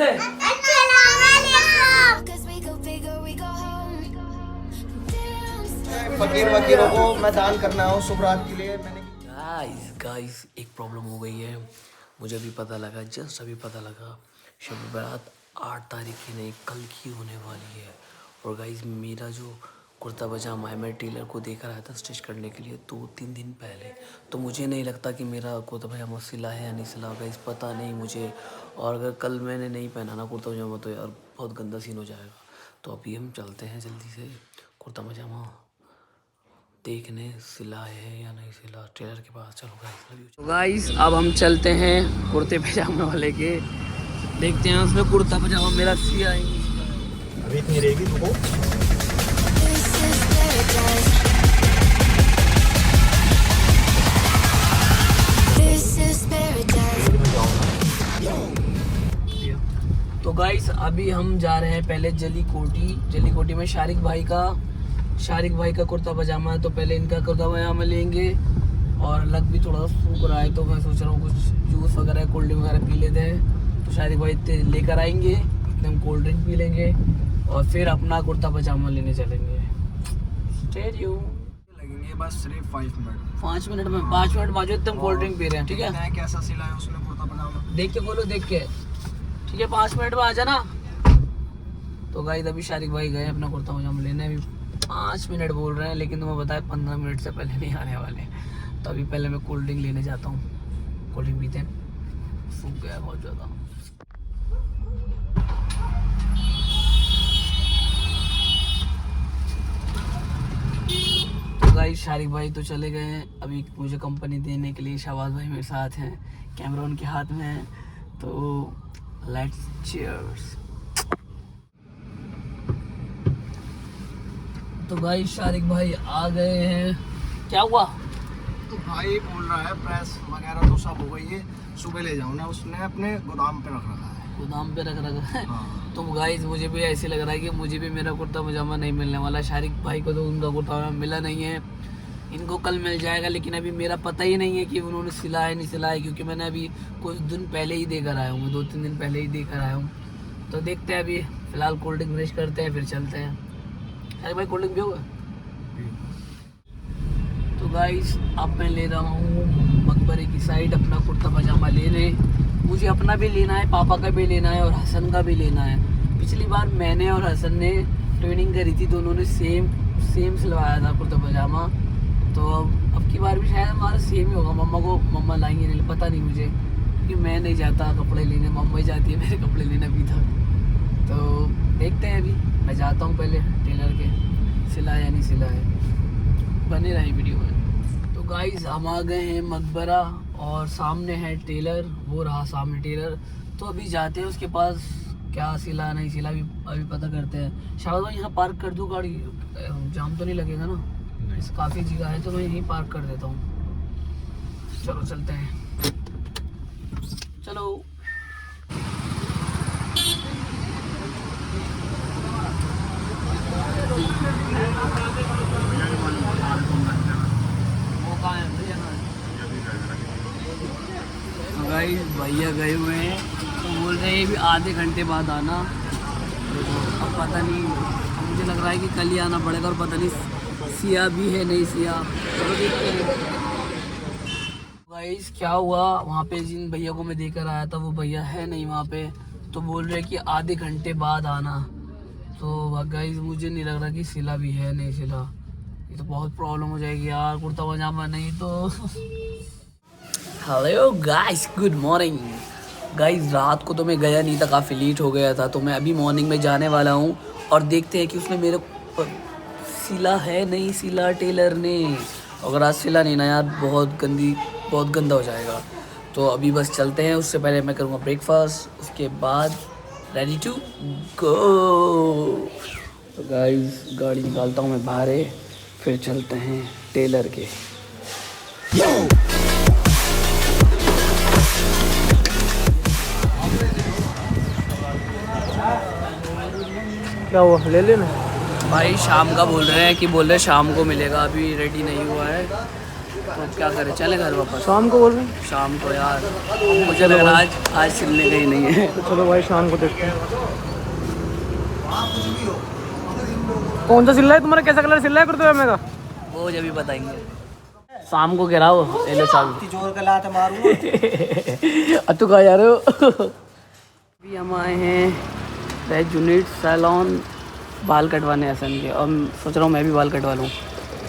से। फकीर वकीरों को मैं दान करना हूँ शुभ रात के लिए। मैंने गाइस एक प्रॉब्लम हो गई है। मुझे अभी पता लगा, जस्ट अभी पता लगा, शब बारात 8 तारीख की नहीं कल की होने वाली है। और गाइस मेरा जो कुर्ता पजामा है मैं टेलर को देकर आया था स्टिच करने के लिए 2-3 दिन पहले। तो मुझे नहीं लगता कि मेरा कुर्ता पजामा सिला है या नहीं सिला, गाइस पता नहीं मुझे। और अगर कल मैंने नहीं पहना ना कुर्ता पजामा तो यार बहुत गंदा सीन हो जाएगा। तो अभी हम चलते हैं जल्दी से कुर्ता पजामा देखने सिला है या नहीं सिला टेलर के पास। चलो गाइस, तो गाइस अब हम चलते हैं कुर्ते पजामे वाले के, देखते हैं उसमें कुर्ता पजामा मेरा सिया है। अभी इतनी रहेगी तुमको। तो गाइस अभी हम जा रहे हैं पहले जली कोटी में शारिक भाई का कुर्ता पजामा है। तो पहले इनका कुर्ता पजामा लेंगे। और लग भी थोड़ा सूख रहा है तो मैं सोच रहा हूँ कुछ जूस वगैरह कोल्ड ड्रिंक वगैरह पी लेते हैं। तो शारिक भाई लेकर आएंगे, इतने हम कोल्ड ड्रिंक पी लेंगे और फिर अपना कुर्ता पजामा लेने चलेंगे। Stay tuned. लगेंगे बस सिर्फ 5 मिनट। 5 मिनट में 5 मिनट बाद एकदम कोल्ड ड्रिंक पी रहे हैं, ठीक है। कैसा सिला है उसने कुर्ता पजामा, देख के बोलो, देख के, ठीक है। 5 मिनट में आ जाना। तो गाइस अभी शारिक भाई गए अपना कुर्ता पजामा लेने, अभी 5 मिनट बोल रहे हैं लेकिन तुम्हें बताया 15 मिनट से पहले नहीं आने वाले। तो अभी पहले मैं कोल्ड ड्रिंक लेने जाता हूँ, कोल्ड ड्रिंक पीते हैं, सूख गया बहुत ज़्यादा। तो गाइस शारिक भाई तो चले गए हैं, अभी मुझे कंपनी देने के लिए शहबाज भाई मेरे साथ हैं, कैमरा उनके हाथ में है। तो लेट्स चीयर्स। तो भाई शारिक भाई आ गए हैं, क्या हुआ? तो भाई बोल रहा है प्रेस वगैरह तो सब हो गई है, सुबह ले जाओ ना, उसने अपने गोदाम पे रख रखा है। गोदाम पे रख रखा है। हाँ। तो गाइस मुझे भी ऐसे लग रहा है कि मुझे भी मेरा कुर्ता पजामा नहीं मिलने वाला। शारिक भाई को तो उनका कुर्ता पजामा मिला नहीं है, इनको कल मिल जाएगा। लेकिन अभी मेरा पता ही नहीं है कि उन्होंने सिला है नहीं सिला है, क्योंकि मैंने अभी कुछ दिन पहले ही देकर आया हूँ, 2-3 दिन पहले ही देकर आया हूँ। तो देखते हैं, अभी फ़िलहाल कोल्ड ड्रिंक फिनिश करते हैं फिर चलते हैं। अरे भाई कोल्ड ड्रिंक भी होगा। तो गाइस अब मैं ले रहा हूँ मकबरे की साइड अपना कुर्ता पजामा लेने। मुझे अपना भी लेना है, पापा का भी लेना है और हसन का भी लेना है। पिछली बार मैंने और हसन ने ट्रेनिंग करी थी, दोनों ने सेम सिलवाया था कुर्ता पजामा। तो अब की बार भी शायद हमारा सेम ही होगा। मम्मा लाएंगे नहीं पता नहीं मुझे, क्योंकि मैं नहीं जाता कपड़े लेने, मम्मा ही जाती है मेरे कपड़े लेने अभी तक। तो देखते हैं, अभी मैं जाता हूँ पहले टेलर के, सिला या नहीं सिला है, बने रहे वीडियो में। तो गाइस हम आ गए हैं मकबरा और सामने है टेलर, वो रहा सामने टेलर। तो अभी जाते हैं उसके पास, क्या सिला नहीं सिला अभी पता करते हैं। शायद यहाँ पार्क कर दूँ गाड़ी, जाम तो नहीं लगेगा ना? काफ़ी जगह है तो मैं यहीं पार्क कर देता हूँ। चलो चलते हैं, चलो। तो गाइस भैया गए हुए हैं, तो बोल रहे हैं भी आधे घंटे बाद आना। अब पता नहीं, मुझे लग रहा है कि कल ही आना पड़ेगा और पता नहीं सिया भी है नहीं सिया। चलो देखते हैं। गाइस क्या हुआ, वहाँ पे जिन भैया को मैं देकर आया था वो भैया है नहीं वहाँ पे, तो बोल रहे कि आधे घंटे बाद आना। तो गाइस मुझे नहीं लग रहा कि सिला भी है नहीं सिला, ये तो बहुत प्रॉब्लम हो जाएगी यार, कुर्ता पजामा नहीं तो। Hello guys, good morning. Guys रात को तो मैं गया नहीं था, काफ़ी लेट हो गया था, तो मैं अभी मॉर्निंग में जाने वाला हूँ और देखते हैं कि उसने मेरे सिला है नहीं सिला टेलर ने। अगर आज सिला नहीं ना यार बहुत गंदा हो जाएगा। तो अभी बस चलते हैं, उससे पहले मैं करूँगा ब्रेकफास्ट, उसके बाद रेडी टू गो। तो गाइस गाड़ी निकालता हूँ मैं बाहर, फिर चलते हैं टेलर के। क्या हुआ, ले लेना भाई शाम का बोल रहे हैं शाम को मिलेगा, अभी रेडी नहीं हुआ है। तो क्या करें, चले घर वापस शाम को बोल रहे हैं। शाम को यार। मुझे लग रहा है आज सिलने का ही नहीं है। तो चलो भाई शाम को देखते हैं। कौन सा सिल रहा है तुम्हारा, कैसा कलर सिल रहा है कुर्ते पजामे का? वो जब भी बताएंगे। शाम को गिराओ ले लो चाबी। जोर का लात मारूंगा। तू कहाँ जा रहे हो? अभी हम आए हैं वेज यूनिट सैलून बाल कटवाने हसन के, और सोच रहा हूँ मैं भी बाल कटवा लूँ।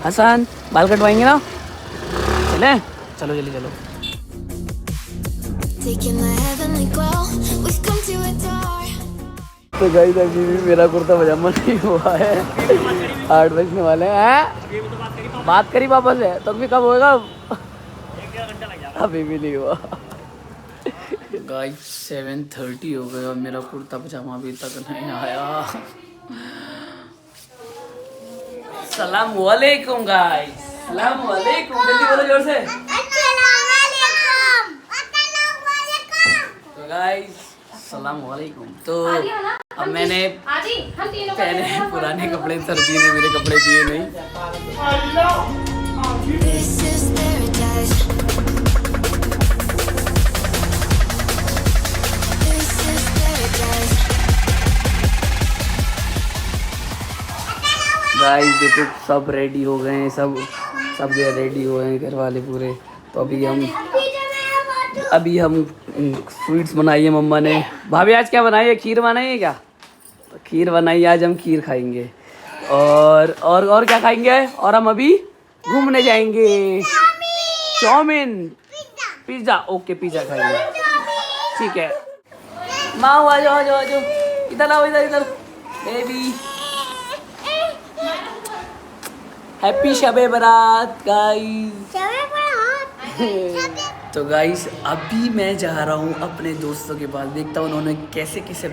हसन बाल कटवाएंगे ना? चले चलो जल्दी चलो। तो गाइस अभी भी मेरा कुर्ता पजामा नहीं हुआ है, 8 बजने वाले हैं। बात करी पापा से, तो भी कब होगा? अभी भी नहीं हुआ। गाइस 7:30 हो गए और मेरा कुर्ता पजामा अभी तक नहीं आया। सलाम वालेकुम गाइस, सलाम वालेकुम, जल्दी बोलो जोर से। तो गाइस सलाम वालेकुम। तो अब मैंने पहने पुराने कपड़े, सर्दी ने मेरे कपड़े दिए नहीं। गाइस देखो सब रेडी हो गए हैं, सब रेडी हुए हैं घर वाले पूरे। तो अभी हम स्वीट्स बनाई है मम्मा ने। भाभी आज क्या बनाई है? खीर बनाई है क्या? तो खीर बनाई है, आज हम खीर खाएंगे। और क्या खाएंगे? और हम अभी घूमने जाएंगे। Chowmein, pizza. ओके पिज्जा खाएंगे, ठीक है। माँ आ जाओ आ जाओ आ जाओ, इधर आओ, इधर बेबी। हैप्पी शबे बारात गाइस। तो गाइस अभी मैं जा रहा हूँ अपने दोस्तों के पास, देखता हूँ उन्होंने कैसे कैसे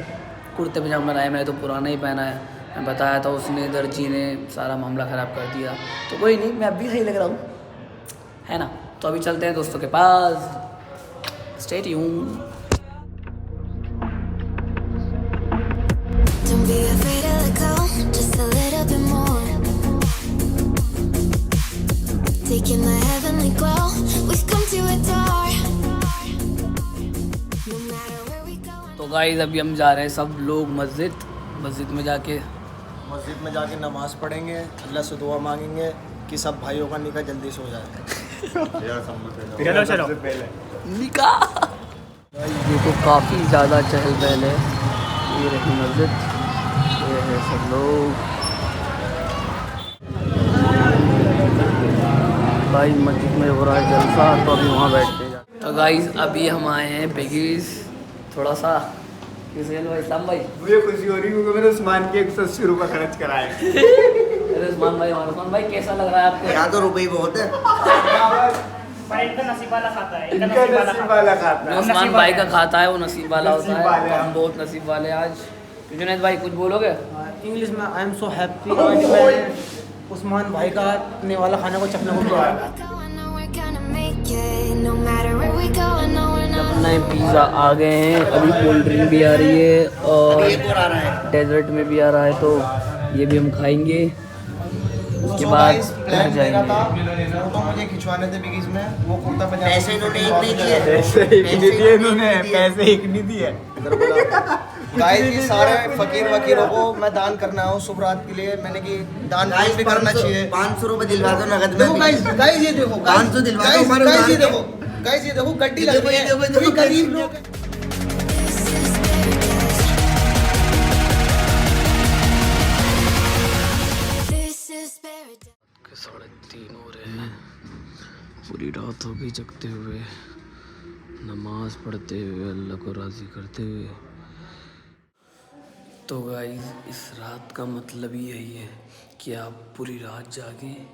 कुर्ते पजामा बनाए। मैं तो पुराना ही पहना है, मैं बताया था, उसने दर्जी ने सारा मामला ख़राब कर दिया। तो कोई नहीं, मैं अभी सही लग रहा हूँ, है ना? तो अभी चलते हैं दोस्तों के पास। Stay tuned. Don't be afraid to let go, just a little bit more. Taking the heavenly glow, we've come to adore. No matter where we go. तो गाइस अभी हम जा रहे हैं सब लोग मस्जिद में जाके नमाज पढ़ेंगे, अल्लाह से दुआ मांगेंगे कि सब भाइयों का निकाह जल्दी से हो जाए। चलो निकाह। गाइस देखो काफ़ी ज़्यादा चहल पहल है। ये रही मस्जिद, ये है सब लोग। भाई मस्जिद में हो रहा है जलसा, तो अभी वहाँ बैठते हैं। तो गाइस अभी हम आए हैं बिगीज, थोड़ा सा इस्लाम भाई, मुझे खुशी हो रही है क्योंकि मैंने उस्मान के 180 रुपये खर्च कराए। अरे उस्मान भाई कैसा लग रहा है आपको? यहाँ तो रुपये ही बहुत है। इनका नसीब वाला खाता है। उस्मान भाई का खाता है, वो नसीब वाला होता है। हम बहुत नसीब वाले हैं आज। जुनैद भाई कुछ बोलोगे? इंग्लिश में आई एम सो हैप्पी आज मैं उस्मान भाई का अपने वाला खाने को चखने को मिला। नए पिज़्ज़ा आ गए हैं, अभी कोल्ड ड्रिंक भी आ रही है और डेजर्ट में भी आ रहा है, तो ये भी हम खाएंगे। उसके बाद घर जाएंगे। तो मुझे खिंचवाने थे बिगीज में, वो कुर्ता पजामा पैसे एक नहीं दिए। गाइस ये सारे फकीर वकीरों को मैं दान करना हूँ शुभ रात के लिए। मैंने कि दान भी करना चाहिए। 500 रुपए दिलवा दो नगद में। गाइस ये देखो, 500 दिलवा दो। गाइस ये देखो गड्डी लग रही है, कोई गरीब लोग। 3:30 हो रहे हैं। पूरी रात हो गई जगते हुए, नमाज पढ़ते हुए, अल्लाह को राज़ी करते हुए। तो गाइस इस रात का मतलब यही है कि आप पूरी रात जागें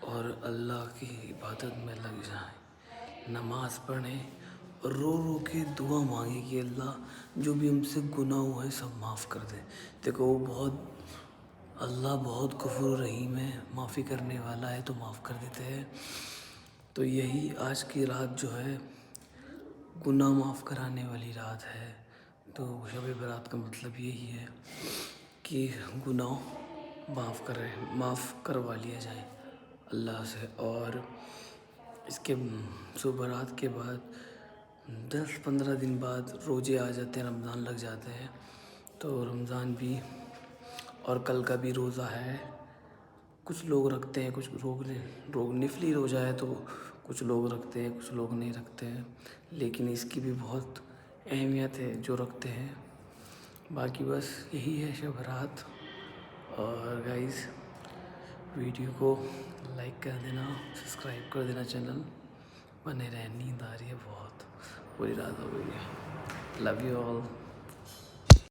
और अल्लाह की इबादत में लग जाएं, नमाज पढ़ें और रो रो के दुआ मांगें कि अल्लाह जो भी हमसे गुनाह हुआ है सब माफ़ कर दे। देखो वो अल्लाह बहुत गफूर रहीम है, माफ़ी करने वाला है, तो माफ़ कर देते हैं। तो यही आज की रात जो है गुनाह माफ़ कराने वाली रात है। तो शब बारात का मतलब यही है कि गुनाह माफ़ करवा लिया जाए अल्लाह से। और इसके सुबह रात के बाद 10-15 दिन बाद रोज़े आ जाते हैं, रमज़ान लग जाते हैं। तो रमज़ान भी और कल का भी रोज़ा है। कुछ लोग रखते हैं, कुछ रोग निफली रोज़ा है तो कुछ लोग रखते हैं, कुछ लोग नहीं रखते हैं, लेकिन इसकी भी बहुत अहमियत है जो रखते हैं। बाकी बस यही है शब रात। और गाइस वीडियो को लाइक कर देना, सब्सक्राइब कर देना चैनल, बने रहे। नींद आ रही है बहुत, पूरी रात हो गई है। Love you all.